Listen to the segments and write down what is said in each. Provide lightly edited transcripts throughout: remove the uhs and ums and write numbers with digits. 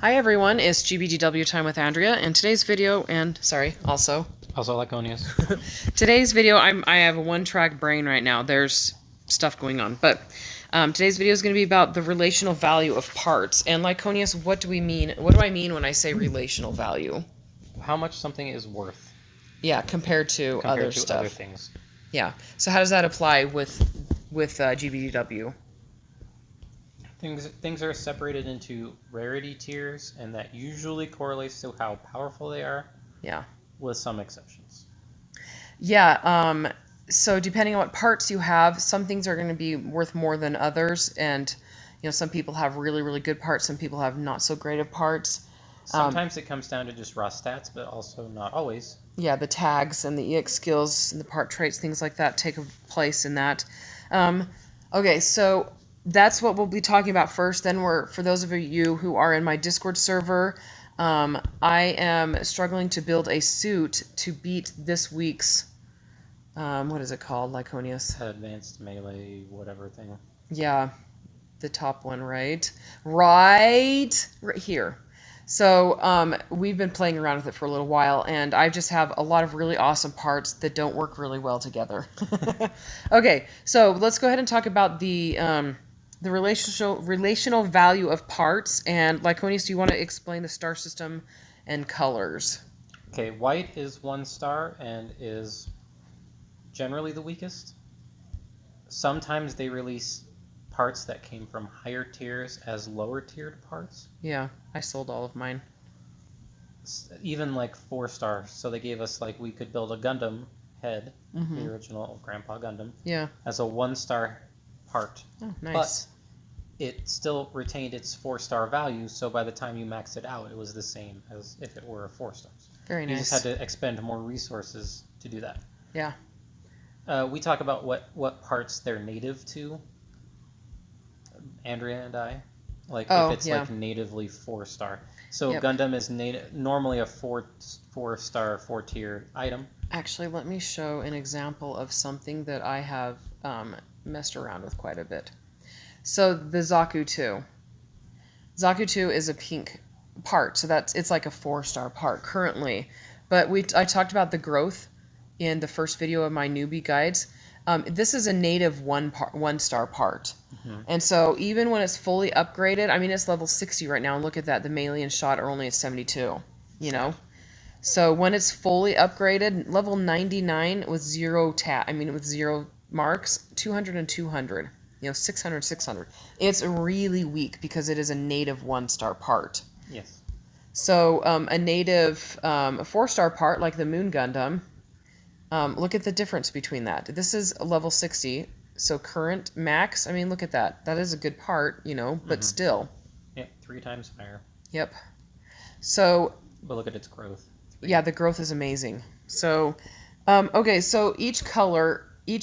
Hi everyone, it's GBGW time with Andrea, and today's video, also Laconius. today's video, I have a one-track brain right now. There's stuff going on, but today's video is going to be about the relational value of parts. And Lyconius, what do I mean when I say relational value? How much something is worth? Yeah, compared to other stuff. Other things. Yeah. So how does that apply with GBGW? Things are separated into rarity tiers, and that usually correlates to how powerful they are. Yeah. With some exceptions. Yeah. So depending on what parts you have, some things are going to be worth more than others, and some people have really, really good parts, some people have not so great of parts. Sometimes it comes down to just raw stats, but also not always. Yeah, the tags and the EX skills and the part traits, things like that take a place in that. Okay, so that's what we'll be talking about first. Then for those of you who are in my Discord server, I am struggling to build a suit to beat this week's, what is it called, Lyconius? Advanced melee, whatever thing. Yeah, the top one, right? Right here. So we've been playing around with it for a little while, and I just have a lot of really awesome parts that don't work really well together. Okay, so let's go ahead and talk about the relational value of parts. And Lyconius, do you want to explain the star system and colors? Okay, white is 1 star and is generally the weakest. Sometimes they release parts that came from higher tiers as lower tiered parts. Yeah, I sold all of mine. Even like 4 stars. So they gave us, like, we could build a Gundam head, the original Grandpa Gundam, as a 1 star part. Oh, nice. But it still retained its 4 star value, so by the time you maxed it out, it was the same as if it were 4 stars. Very nice. You just had to expend more resources to do that. Yeah. We talk about what parts they're native to, Andrea and I. Like, if it's like natively 4 star. So Gundam is normally a 4 star, 4 tier item. Actually, let me show an example of something that I have messed around with quite a bit. So the Zaku 2. Zaku 2 is a pink part, so it's like a 4 star part currently. But I talked about the growth in the first video of my newbie guides. This is a native 1 star part. And so even when it's fully upgraded, I mean, it's level 60 right now, and look at that, the melee and shot are only at 72, So when it's fully upgraded, level 99 with 0 with 0 marks, 200 and 200, 600, 600. It's really weak because it is a native 1 star part. Yes. So a native 4 star part like the Moon Gundam, look at the difference between that. This is level 60, so current max. I mean, look at that. That is a good part, but still. Yep, 3 times higher. Yep. So. But look at its growth. Yeah, the growth is amazing. So, okay, so each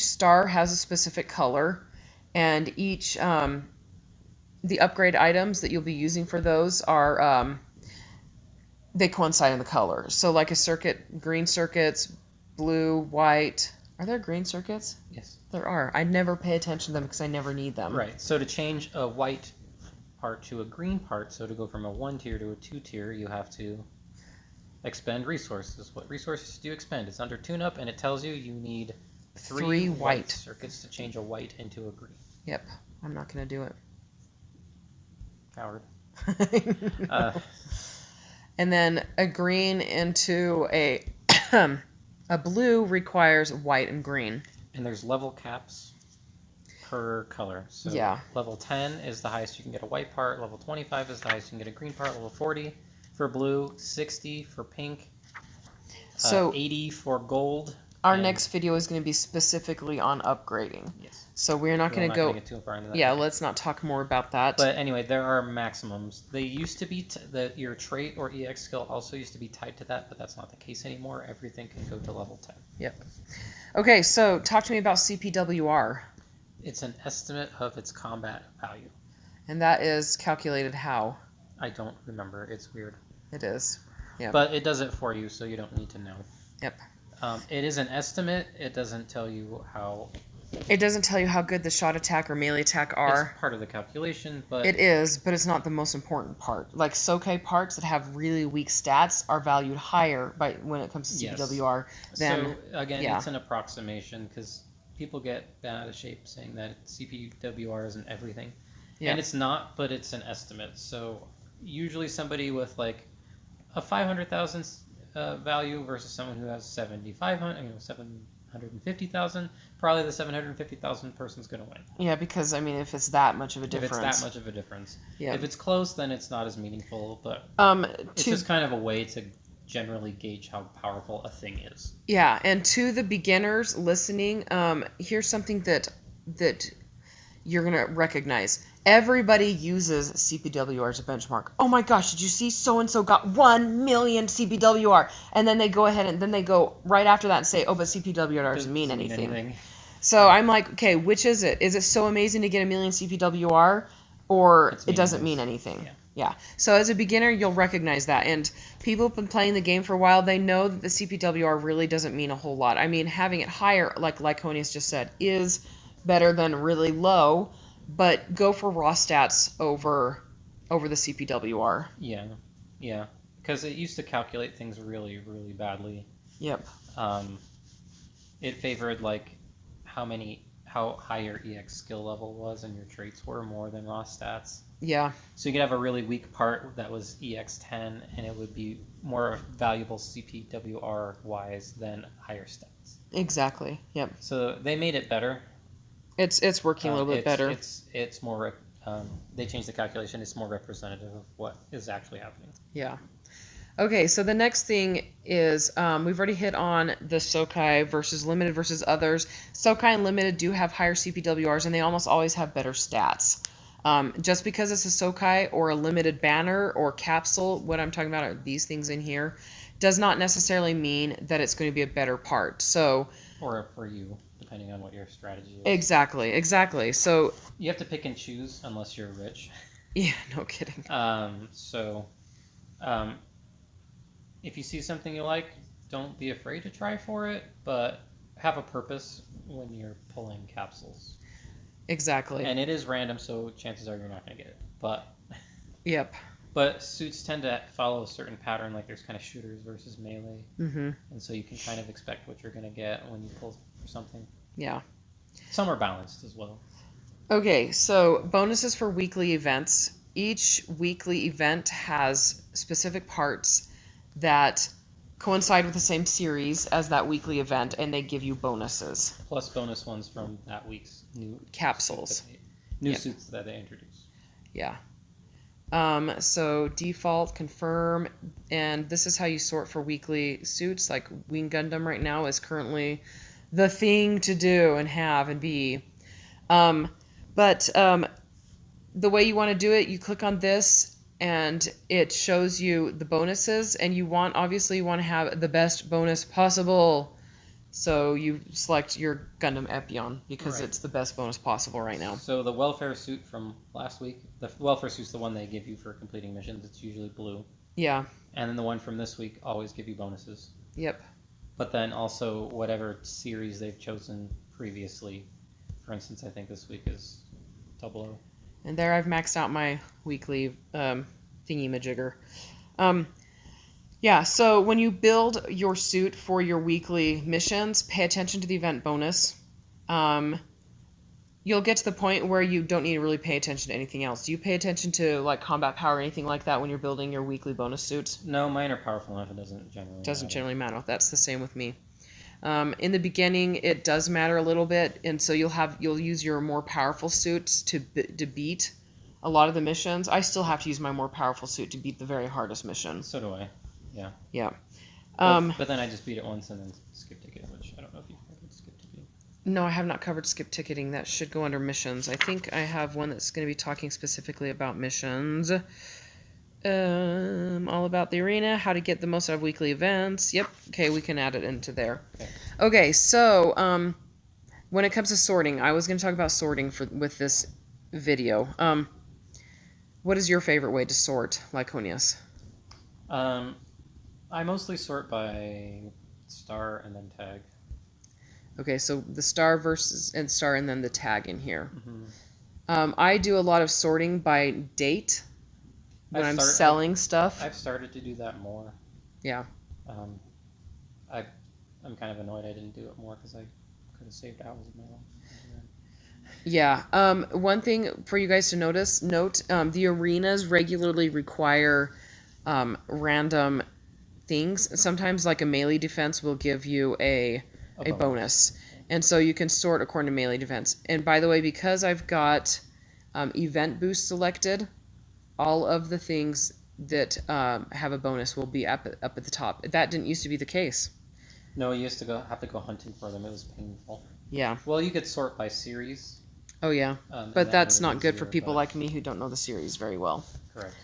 star has a specific color, and each the upgrade items that you'll be using for those are they coincide in the color. So, like a circuit, green circuits. Blue, white. Are there green circuits? Yes. There are. I never pay attention to them because I never need them. Right. So to change a white part to a green part, so to go from a 1 tier to a 2 tier, you have to expend resources. What resources do you expend? It's under tune-up, and it tells you need 3 white circuits to change a white into a green. Yep. I'm not going to do it. Coward. And then a green into a... A blue requires white and green. And there's level caps per color. So level 10 is the highest you can get a white part. Level 25 is the highest you can get a green part. Level 40 for blue. 60 for pink. So 80 for gold. Our next video is going to be specifically on upgrading. Yes. So we're not going to go... get too far into that. Yeah, let's not talk more about that. But anyway, there are maximums. They used to be... your trait or EX skill also used to be tied to that, but that's not the case anymore. Everything can go to level 10. Yep. Okay, so talk to me about Cpwr. It's an estimate of its combat value. And that is calculated how? I don't remember. It's weird. It is. Yeah. But it does it for you, so you don't need to know. Yep. It is an estimate. It doesn't tell you how It doesn't tell you how good the shot attack or melee attack are. It's part of the calculation, but It is, but it's not the most important part. Like Sokai parts that have really weak stats are valued higher by when it comes to CPWR than. So again, yeah. it's an approximation because people get bent out of shape saying that CPWR isn't everything, Yeah. and it's not, but it's an estimate. So usually somebody with like a 500,000 value versus someone who has 7,500, 750,000, probably the 750,000 person's going to win. Yeah, because I mean, if it's that much of a difference. If it's that much of a difference. Yeah. If it's close, then it's not as meaningful, but it's just kind of a way to generally gauge how powerful a thing is. Yeah, and to the beginners listening, here's something that you're gonna recognize. Everybody uses CPWR as a benchmark. Oh my gosh, did you see so and so got 1 million CPWR? And then they go ahead and then they go right after that and say, oh, but CPWR doesn't mean anything. So I'm like, okay, which is it? Is it so amazing to get 1 million CPWR, or it doesn't mean anything? Yeah. So as a beginner, you'll recognize that. And people have been playing the game for a while. They know that the CPWR really doesn't mean a whole lot. I mean, having it higher, like Lyconius just said, is better than really low, but go for raw stats over the CPWR. Yeah. Because it used to calculate things really, really badly. Yep. It favored like how high your EX skill level was and your traits were more than raw stats. Yeah. So you could have a really weak part that was EX 10 and it would be more valuable CPWR wise than higher stats. Exactly. Yep. So they made it better. It's working a little bit better. It's more they changed the calculation. It's more representative of what is actually happening. Yeah. Okay, so the next thing is we've already hit on the Sokai versus Limited versus others. Sokai and Limited do have higher CPWRs, and they almost always have better stats. Just because it's a Sokai or a Limited banner or capsule, what I'm talking about are these things in here, does not necessarily mean that it's going to be a better part. So, or for you, depending on what your strategy is. Exactly. So you have to pick and choose unless you're rich. Yeah, no kidding. If you see something you like, don't be afraid to try for it, but have a purpose when you're pulling capsules. Exactly. And it is random, so chances are you're not going to get it. But Yep. But suits tend to follow a certain pattern, like there's kind of shooters versus melee. Mm-hmm. And so you can kind of expect what you're going to get when you pull for something. Yeah. Some are balanced as well. Okay, so bonuses for weekly events. Each weekly event has specific parts that coincide with the same series as that weekly event, and they give you bonuses. Plus bonus ones from that week's new capsules. Suits that they introduce. Yeah. So default, confirm, and this is how you sort for weekly suits. Like Wing Gundam right now is currently the thing to do and have and be. But the way you want to do it, you click on this and it shows you the bonuses, and you want to have the best bonus possible. So you select your Gundam Epion because It's the best bonus possible right now. So the welfare suit from last week, the welfare suit's the one they give you for completing missions. It's usually blue. Yeah. And then the one from this week always give you bonuses. Yep. But then also whatever series they've chosen previously. For instance, I think this week is 00. And there I've maxed out my weekly thingy-majigger. Yeah, so when you build your suit for your weekly missions, pay attention to the event bonus. You'll get to the point where you don't need to really pay attention to anything else. Do you pay attention to like combat power or anything like that when you're building your weekly bonus suits? No, mine are powerful enough. It doesn't generally matter. That's the same with me. In the beginning, it does matter a little bit, and so you'll use your more powerful suits to beat a lot of the missions. I still have to use my more powerful suit to beat the very hardest mission. So do I. Yeah. Yeah. But then I just beat it once and then skip ticket, which I don't know if you've covered skip ticketing. No, I have not covered skip ticketing. That should go under missions. I think I have one that's going to be talking specifically about missions. All about the arena, how to get the most out of weekly events. Yep. Okay, we can add it into there. Okay, so when it comes to sorting, I was going to talk about sorting with this video. What is your favorite way to sort, Lyconius? I mostly sort by star and then tag. Okay, so the star versus and star, and then the tag in here. Mm-hmm. I do a lot of sorting by date when I'm selling stuff. I've started to do that more. Yeah. I'm kind of annoyed I didn't do it more because I could have saved hours of my life. Yeah. One thing for you guys to note, the arenas regularly require random things. Sometimes, like a melee defense will give you a bonus. And so you can sort according to melee defense. And by the way, because I've got event boost selected, all of the things that have a bonus will be up at the top. That didn't used to be the case. No, you used to have to go hunting for them. It was painful. Yeah. Well, you could sort by series. Oh, yeah. But that's not good for people like me who don't know the series very well. Correct.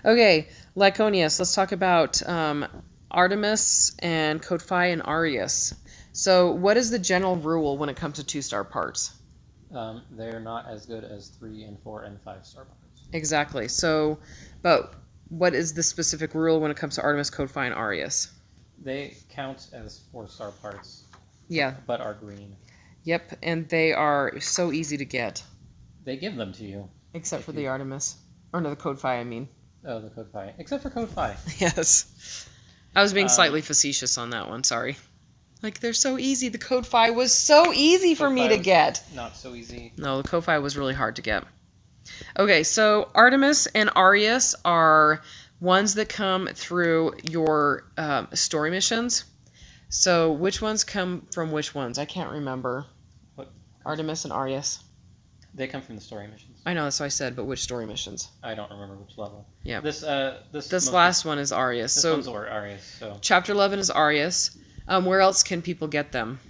Okay, Lyconius, let's talk about Artemis and Code Phi and Arius. So what is the general rule when it comes to 2-star parts? They're not as good as 3 and 4 and 5-star parts. Exactly. So, but what is the specific rule when it comes to Artemis, Code Phi, and Arius? They count as 4-star parts. Yeah. But are green. Yep, and they are so easy to get. They give them to you. Except for the Artemis. Or no, the Code Phi, I mean. Oh, the Code Phi. Except for Code Phi. Yes. I was being slightly facetious on that one, sorry. Like, they're so easy. The Code Phi was so easy for me to get. Not so easy. No, the Code Phi was really hard to get. Okay, so Artemis and Arius are ones that come through your story missions. So which ones come from which ones? I can't remember. What? Artemis and Arius. They come from the story missions. I know, that's what I said, but which story missions? I don't remember which level. Yeah. This last one is Arius. This one's Arius, so. Chapter 11 is Arius. Where else can people get them?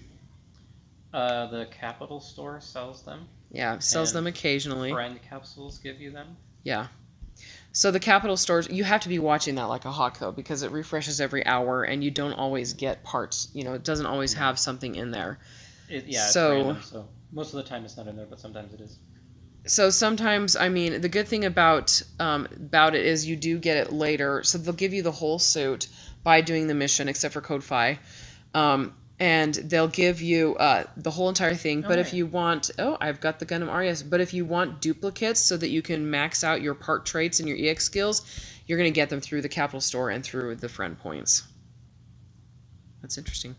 The Capital Store sells them. Yeah, sells them occasionally. Friend capsules give you them. Yeah. So the Capital Stores, you have to be watching that like a hawk, though, because it refreshes every hour, and you don't always get parts. You know, it doesn't always have something in there. It's random, so most of the time it's not in there, but sometimes it is. So sometimes, I mean, the good thing about it is you do get it later. So they'll give you the whole suit by doing the mission, except for Code Phi. And they'll give you the whole entire thing. But if you want... Oh, I've got the Gundam Arius. But if you want duplicates so that you can max out your part traits and your EX skills, you're going to get them through the Capital Store and through the friend points. That's interesting.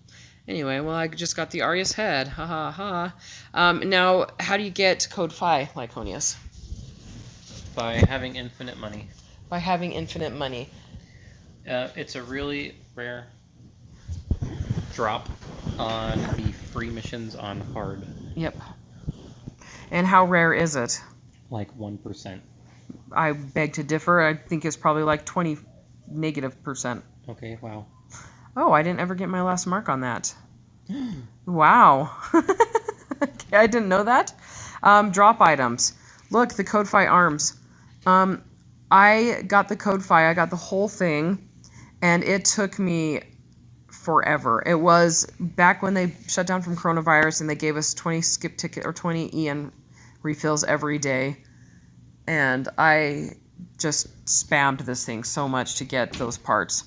Anyway, well, I just got the Arius head. Ha ha ha. Now, how do you get Code Phi, Lyconius? By having infinite money. By having infinite money. It's a really rare drop on the free missions on hard. Yep. And how rare is it? Like 1%. I beg to differ. I think it's probably like 20 -%. Okay, wow. Oh, I didn't ever get my last mark on that. Wow. I didn't know that. Drop items. Look, the Code Phi arms. I got the Code Phi. I got the whole thing, and it took me forever. It was back when they shut down from coronavirus, and they gave us 20 skip ticket or 20 EN refills every day, and I just spammed this thing so much to get those parts.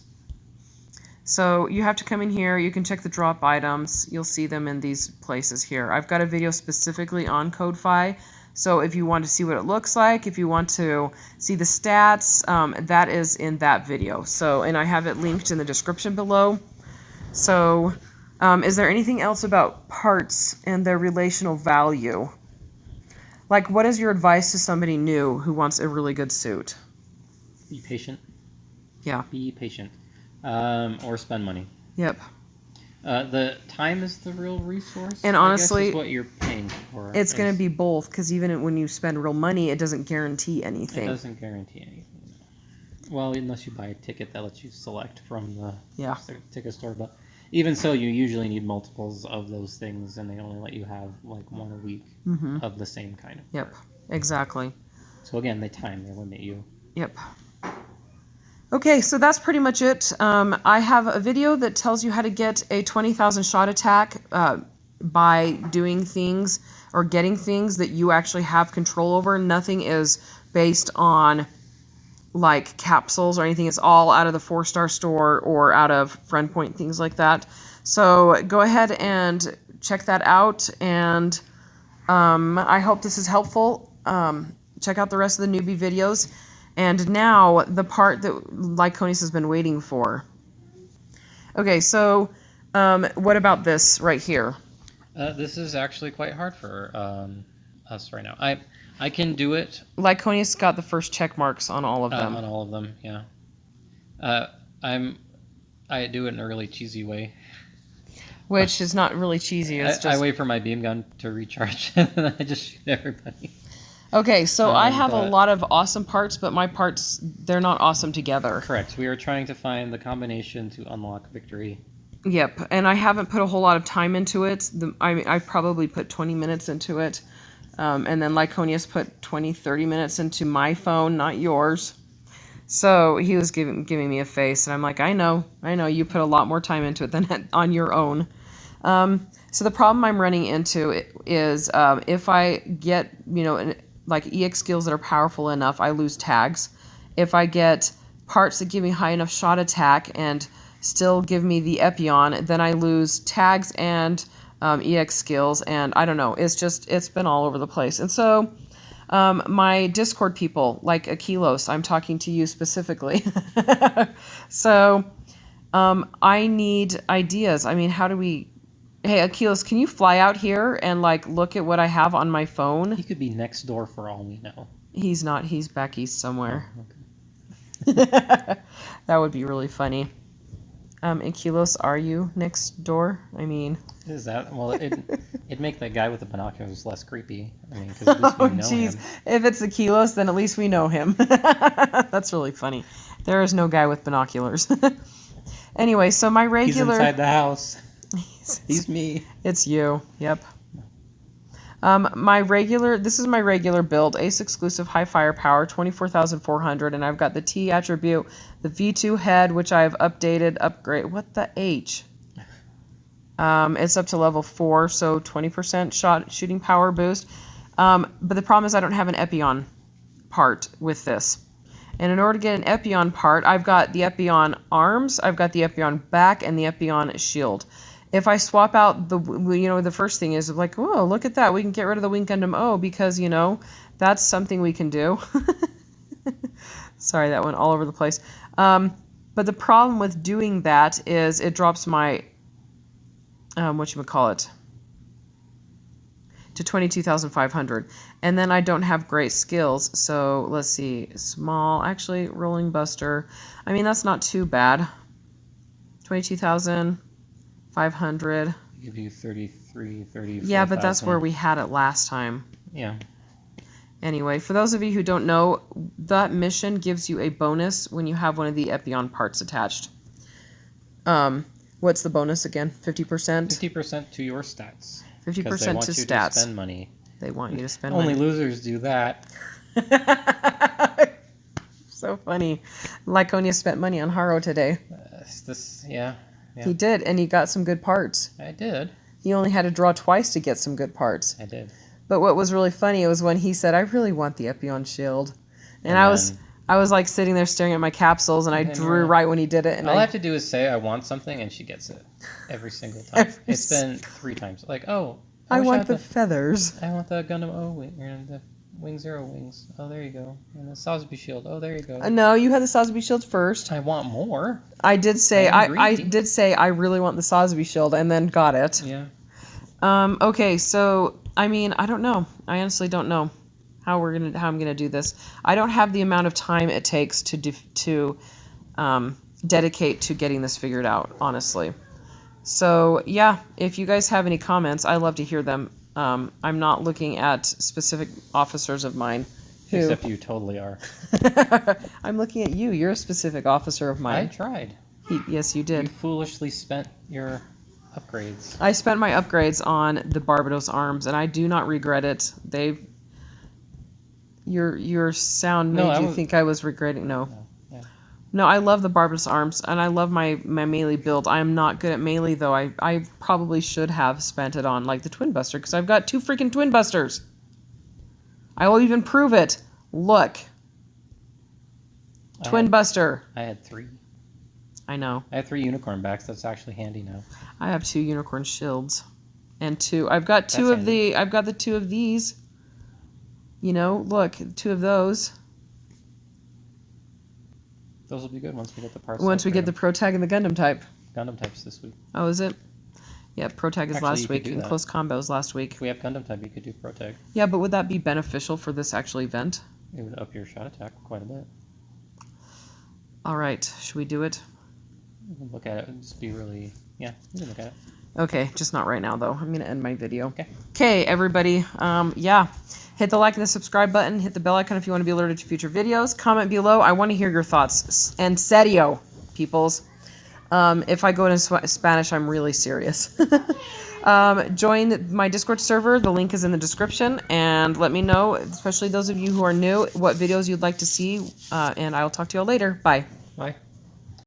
So you have to come in here. You can check the drop items. You'll see them in these places here. I've got a video specifically on Code Phi. So if you want to see what it looks like, if you want to see the stats, that is in that video. So, and I have it linked in the description below. So is there anything else about parts and their relational value? Like, what is your advice to somebody new who wants a really good suit? Be patient. Yeah. Be patient. Or spend money. Yep. The time is the real resource. And honestly, I guess is what you're paying for. It's going to be both, because even when you spend real money, it doesn't guarantee anything. It doesn't guarantee anything. Well, unless you buy a ticket that lets you select from the ticket store. But even so, you usually need multiples of those things, and they only let you have like one a week of the same kind of. Yep, exactly. So again, they limit you. Yep. Okay, so that's pretty much it. I have a video that tells you how to get a 20,000 shot attack by doing things or getting things that you actually have control over. Nothing is based on like capsules or anything. It's all out of the 4-star store or out of friend point, things like that. So go ahead and check that out, and I hope this is helpful. Check out the rest of the newbie videos. And now the part that Lyconius has been waiting for. Okay, so what about this right here? This is actually quite hard for us right now. I can do it. Lyconius got the first check marks on all of them. On all of them, yeah. I do it in a really cheesy way. Which is not really cheesy. It's just... I wait for my beam gun to recharge, and then I just shoot everybody. Okay, so I have a lot of awesome parts, but my parts, they're not awesome together. Correct. We are trying to find the combination to unlock victory. Yep, and I haven't put a whole lot of time into it. I probably put 20 minutes into it. And then Lyconius put 20, 30 minutes into my phone, not yours. So he was giving me a face, and I'm like, I know, you put a lot more time into it than on your own. So the problem I'm running into is if I get, like EX skills that are powerful enough, I lose tags. If I get parts that give me high enough shot attack and still give me the Epion, then I lose tags and EX skills, and I don't know. It's been all over the place. And so my Discord people, like Akilos, I'm talking to you specifically. So I need ideas. I mean, how do we... Hey, Akilos, can you fly out here and, like, look at what I have on my phone? He could be next door for all we know. He's not. He's back east somewhere. Oh, okay. That would be really funny. Akilos, are you next door? I mean... Is that... Well, it'd make that guy with the binoculars less creepy. I mean, because at least we know him. If it's Akilos, then at least we know him. That's really funny. There is no guy with binoculars. Anyway, so my regular... He's inside the house. He's me. It's you. Yep. This is my regular build. Ace exclusive, high firepower, 24,400, and I've got the T attribute, the V2 head, which I've upgrade. What the H? It's up to level 4, so 20% shooting power boost. But the problem is I don't have an Epion part with this. And in order to get an Epion part, I've got the Epion arms, I've got the Epion back, and the Epion shield. If I swap out the first thing is like, whoa, look at that. We can get rid of the Wing Gundam O because, that's something we can do. Sorry, that went all over the place. But the problem with doing that is it drops my, to 22,500. And then I don't have great skills. So let's see, rolling buster. I mean, that's not too bad. 22,500. Give you 33, 34. Yeah, but that's where we had it last time. Yeah. Anyway, for those of you who don't know, that mission gives you a bonus when you have one of the Epion parts attached. What's the bonus again? 50%? 50% to your stats. 50% to stats. They want you to spend money. They want you to spend Only money. losers do that. So funny. Lyconia spent money on Haro today. Yeah. He did, and he got some good parts. I did. He only had to draw twice to get some good parts. I did. But what was really funny was when he said, I really want the Epion shield. And I was like sitting there staring at my capsules, and I drew right when he did it. And all I have to do is say I want something, and she gets it every single time. It's been 3 times. Like, oh, I want the feathers. I want the Gundam O wing, and the Wing Zero wings. Oh, there you go. And the Sosby shield. Oh, there you go. No, you had the Sosby shield first. I want more. I did say I did say I really want the Sosby shield, and then got it. Yeah. Okay, so I mean, I don't know. I honestly don't know how I'm gonna do this. I don't have the amount of time it takes to dedicate to getting this figured out, honestly. So yeah, if you guys have any comments, I'd love to hear them. I'm not looking at specific officers of mine. Except you totally are. I'm looking at you. You're a specific officer of mine. I tried. Yes, you did. You foolishly spent your upgrades. I spent my upgrades on the Barbados arms, and I do not regret it. Your sound made you think I was regretting. No. No, I love the Barbados arms, and I love my melee build. I am not good at melee, though. I probably should have spent it on, like, the Twin Buster, because I've got 2 freaking Twin Busters. I will even prove it. Look. Twin Buster. I had 3. I know. I have 3 unicorn backs. That's actually handy now. I have 2 unicorn shields. And 2. I've got 2 That's of handy. I've got the 2 of these. You know, look, 2 of those. Those will be good once we get the parts. Once we get the Pro Tag and the Gundam type. Gundam types this week. Oh, is it? Yeah, Pro Tag is Actually, last you could week, do and that. Close Combo is last week. If we have Gundam type, you could do Pro Tag. Yeah, but would that be beneficial for this actual event? It would up your shot attack quite a bit. All right, should we do it? You can look at it and just be really... Yeah, you can look at it. Okay, just not right now, though. I'm going to end my video. Okay. Okay, everybody. Yeah. Hit the like and the subscribe button. Hit the bell icon if you want to be alerted to future videos. Comment below. I want to hear your thoughts. En serio, peoples. If I go into Spanish, I'm really serious. Join my Discord server. The link is in the description. And let me know, especially those of you who are new, what videos you'd like to see. And I'll talk to you all later. Bye. Bye.